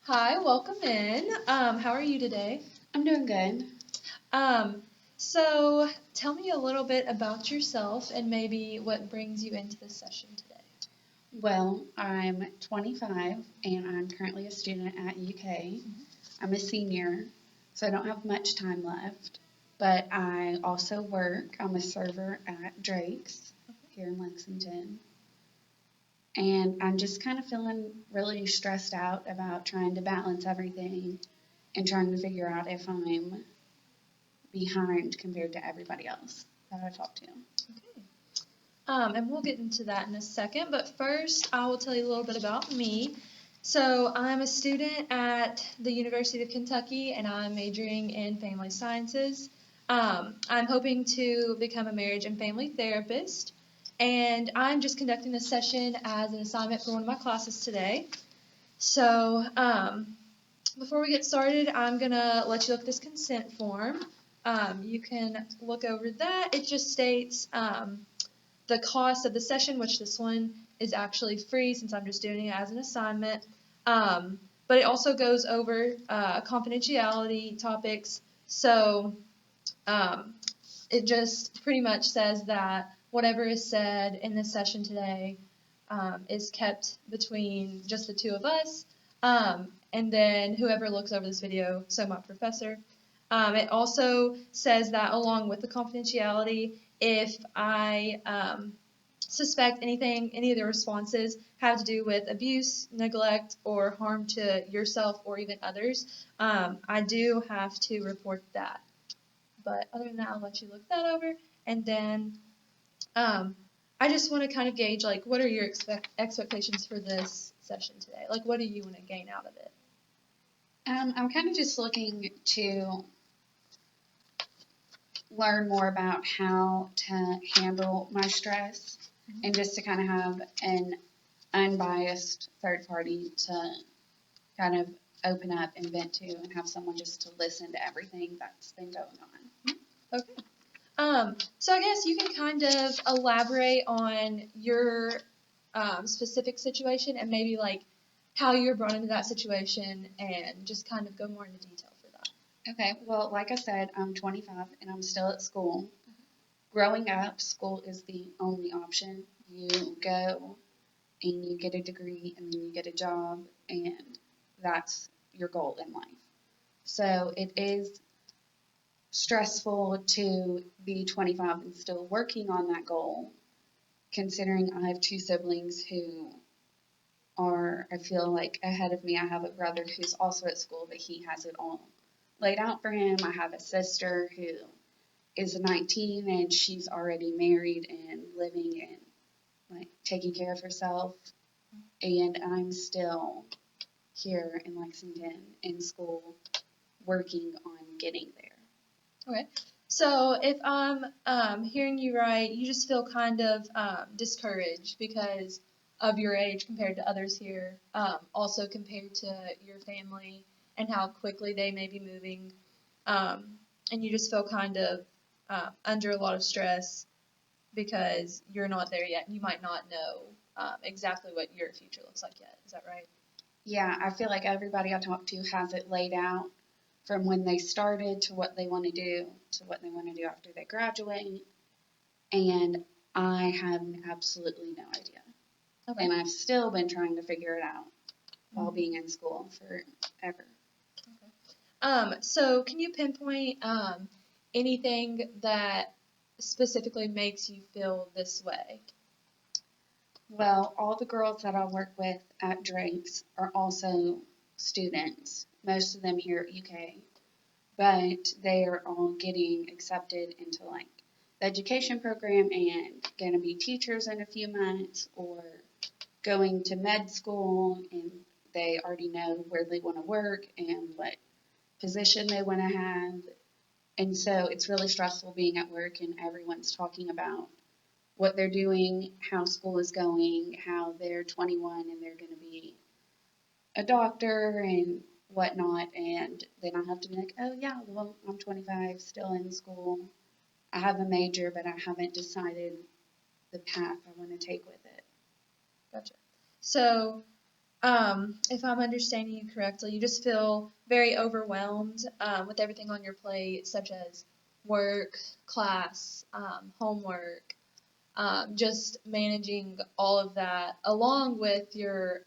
Hi, welcome in. How are you today? I'm doing good. Um, so tell me a little bit about yourself and maybe what brings you into this session today. Well, I'm 25 and I'm currently a student at UK. I'm a senior, so I don't have much time left, but I also work. I'm a server at Drake's here in Lexington, and I'm just kind of feeling really stressed out about trying to balance everything and trying to figure out if I'm behind compared to everybody else that I talk to. Okay. And we'll get into that in a second, but first I will tell you a little bit about me. So I'm a student at the University of Kentucky and I'm majoring in family sciences. I'm hoping to become a marriage and family therapist, and I'm just conducting this session as an assignment for one of my classes today. So, before we get started, I'm going to let you look at this consent form. You can look over that. It just states the cost of the session, which this one is actually free since I'm just doing it as an assignment. But it also goes over confidentiality topics. So um, it just pretty much says that whatever is said in this session today is kept between just the two of us, and then whoever looks over this video, so my professor. It also says that along with the confidentiality, if I suspect anything, any of the responses have to do with abuse, neglect, or harm to yourself or even others, I do have to report that. But other than that, I'll let you look that over. And then um, I just want to kind of gauge, like, what are your expectations for this session today? Like, what do you want to gain out of it? I'm kind of just looking to learn more about how to handle my stress and just to kind of have an unbiased third party to kind of open up and vent to and have someone just to listen to everything that's been going on. Okay. So I guess you can kind of elaborate on your specific situation and maybe like how you were brought into that situation and just kind of go more into detail for that. Okay, well, like I said, I'm 25 and I'm still at school. Growing up, school is the only option. You go and you get a degree and then you get a job, and that's your goal in life. So it is stressful to be 25 and still working on that goal, considering I have two siblings who are, I feel like, ahead of me. I have a brother who's also at school, but he has it all laid out for him. I have a sister who is 19 and she's already married and living and like taking care of herself. And I'm still here in Lexington in school working on getting there. Okay. So if I'm hearing you right, you just feel kind of discouraged because of your age compared to others here, also compared to your family and how quickly they may be moving, and you just feel kind of under a lot of stress because you're not there yet. You might not know exactly what your future looks like yet. Is that right? Yeah, I feel like everybody I talk to has it laid out from when they started to what they want to do to what they want to do after they graduate. And I have absolutely no idea. Okay. And I've still been trying to figure it out while being in school forever. So can you pinpoint anything that specifically makes you feel this way? Well, all the girls that I work with at Drake's are also students, most of them here at UK, but they are all getting accepted into like the education program and going to be teachers in a few months or going to med school, and they already know where they want to work and what position they want to have. And so it's really stressful being at work and everyone's talking about what they're doing, how school is going, how they're 21 and they're going to be a doctor and whatnot. And then I have to be like, oh, yeah, well, I'm 25, still in school. I have a major, but I haven't decided the path I want to take with it. Gotcha. So if I'm understanding you correctly, you just feel very overwhelmed with everything on your plate, such as work, class, homework, just managing all of that, along with your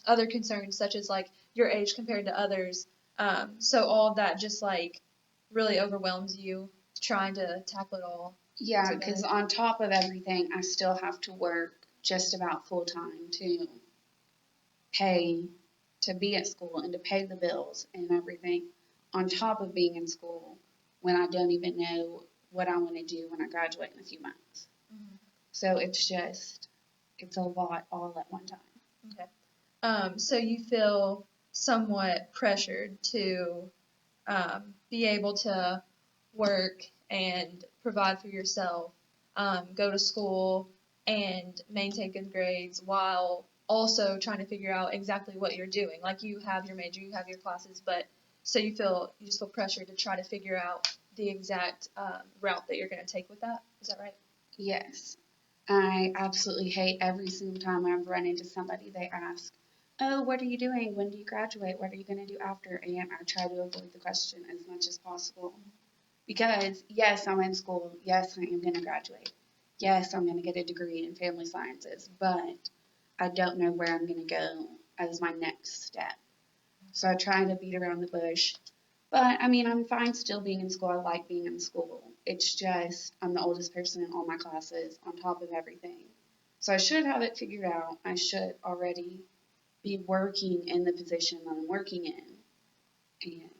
other concerns, such as like your age compared to others. So all of that just like really overwhelms you trying to tackle it all Yeah, together. because on top of everything, I still have to work just about full time to pay to be at school and to pay the bills and everything on top of being in school when I don't even know what I want to do when I graduate in a few months. Mhm. So it's a lot all at one time. Okay. So you feel somewhat pressured to be able to work and provide for yourself, go to school and maintain good grades while also trying to figure out exactly what you're doing. Like you have your major, you have your classes, but so you just feel pressured to try to figure out the exact route that you're going to take with that. Is that right? Yes. I absolutely hate every single time I've run into somebody, they ask, "Oh, what are you doing? When do you graduate? What are you going to do after?" And I try to avoid the question as much as possible. Because, yes, I'm in school. Yes, I am going to graduate. Yes, I'm going to get a degree in family sciences, but I don't know where I'm going to go as my next step. So I try to beat around the bush. But I mean, I'm fine still being in school. I like being in school. It's just I'm the oldest person in all my classes on top of everything. So I should have it figured out. I should already be working in the position that I'm working in. And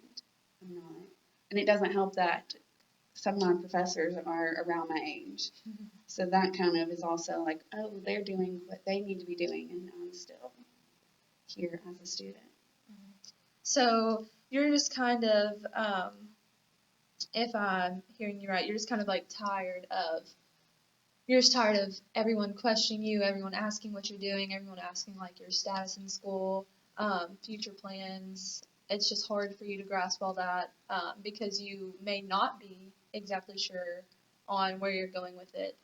I'm not. And it doesn't help that some of my professors are around my age. So that kind of is also like, oh, they're doing what they need to be doing, and I'm still here as a student. So you're just kind of, if I'm hearing you right, you're just kind of like you're just tired of everyone questioning you, everyone asking what you're doing, everyone asking like your status in school, future plans. It's just hard for you to grasp all that because you may not be exactly sure on where you're going with it,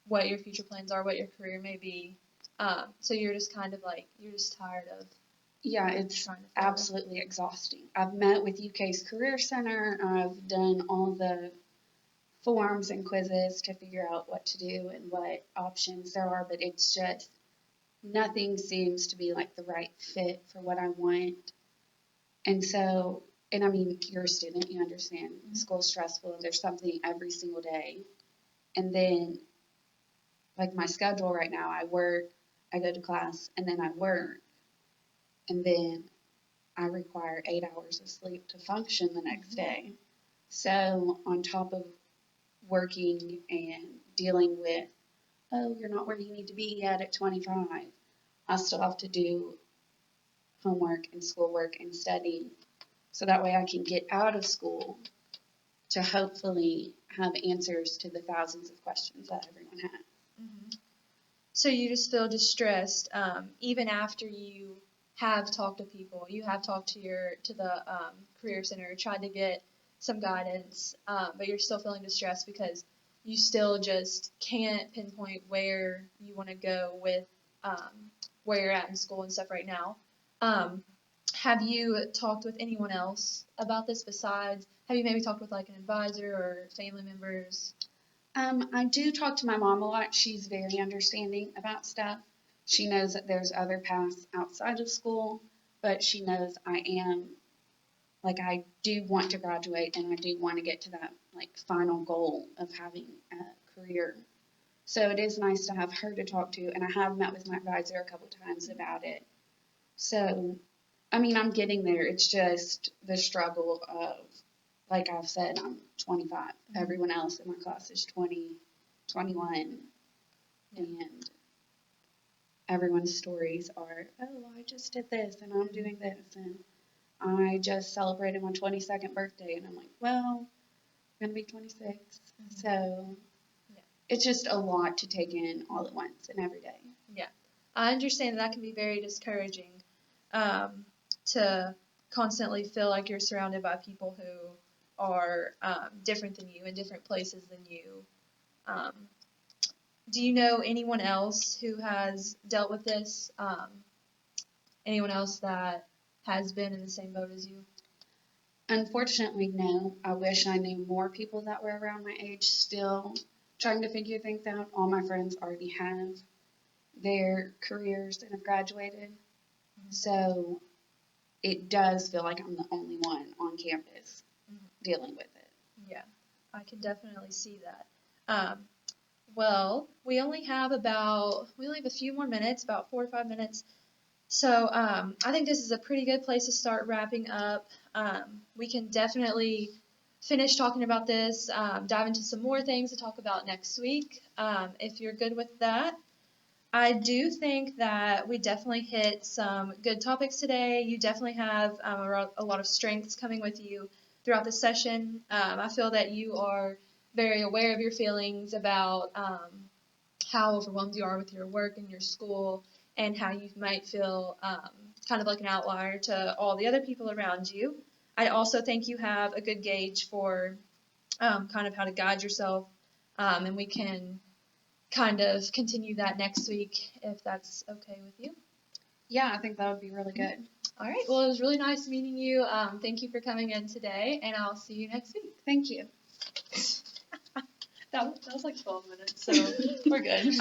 what your future plans are, what your career may be. So you're just kind of like you're just tired of Yeah, it's trying to figure. absolutely exhausting. I've met with UK's Career Center. I've done all the forms and quizzes to figure out what to do and what options there are, but it's just nothing seems to be like the right fit for what I want. And so, and I mean, you're a student, you understand school's stressful. There's something every single day. And then, like my schedule right now, I work, I go to class, and then I work. And then I require 8 hours of sleep to function the next day. So, on top of working and dealing with, oh, you're not where you need to be yet at 25, I still have to do homework and schoolwork and study so that way I can get out of school to hopefully have answers to the thousands of questions that everyone has. Mm-hmm. So you just feel distressed, even after you have talked to people, you have talked to the career center, tried to get some guidance, but you're still feeling distressed because you still just can't pinpoint where you want to go with where you're at in school and stuff right now. Um, have you talked with anyone else about this besides? Have you maybe talked with like an advisor or family members? I do talk to my mom a lot. She's very understanding about stuff. She knows that there's other paths outside of school, but she knows I do want to graduate and I do want to get to that like final goal of having a career. So it is nice to have her to talk to, and I have met with my advisor a couple times about it. So, I mean, I'm getting there. It's just the struggle of, like I've said, I'm 25. Everyone else in my class is 20, 21, and everyone's stories are, oh, I just did this, and I'm doing this, and I just celebrated my 22nd birthday, and I'm like, well, I'm going to be 26. So Yeah. it's just a lot to take in all at once and every day. Yeah, I understand that can be very discouraging to constantly feel like you're surrounded by people who are different than you in different places than you. Do you know anyone else who has dealt with this? anyone else that has been in the same boat as you? Unfortunately, no. I wish I knew more people that were around my age still trying to figure things out. All my friends already have their careers and have graduated. So it does feel like I'm the only one on campus dealing with it. Yeah, I can definitely see that. Well, we only have a few more minutes, about 4 to 5 minutes. So I think this is a pretty good place to start wrapping up. We can definitely finish talking about this, dive into some more things to talk about next week, if you're good with that. I do think that we definitely hit some good topics today. You definitely have a lot of strengths coming with you throughout the session. I feel that you are very aware of your feelings about how overwhelmed you are with your work and your school, and how you might feel kind of like an outlier to all the other people around you. I also think you have a good gauge for kind of how to guide yourself, and we can kind of continue that next week if that's okay with you. Yeah, I think that would be really good. All right. Well, it was really nice meeting you. Thank you for coming in today, and I'll see you next week. Thank you. That was like 12 minutes, so we're good.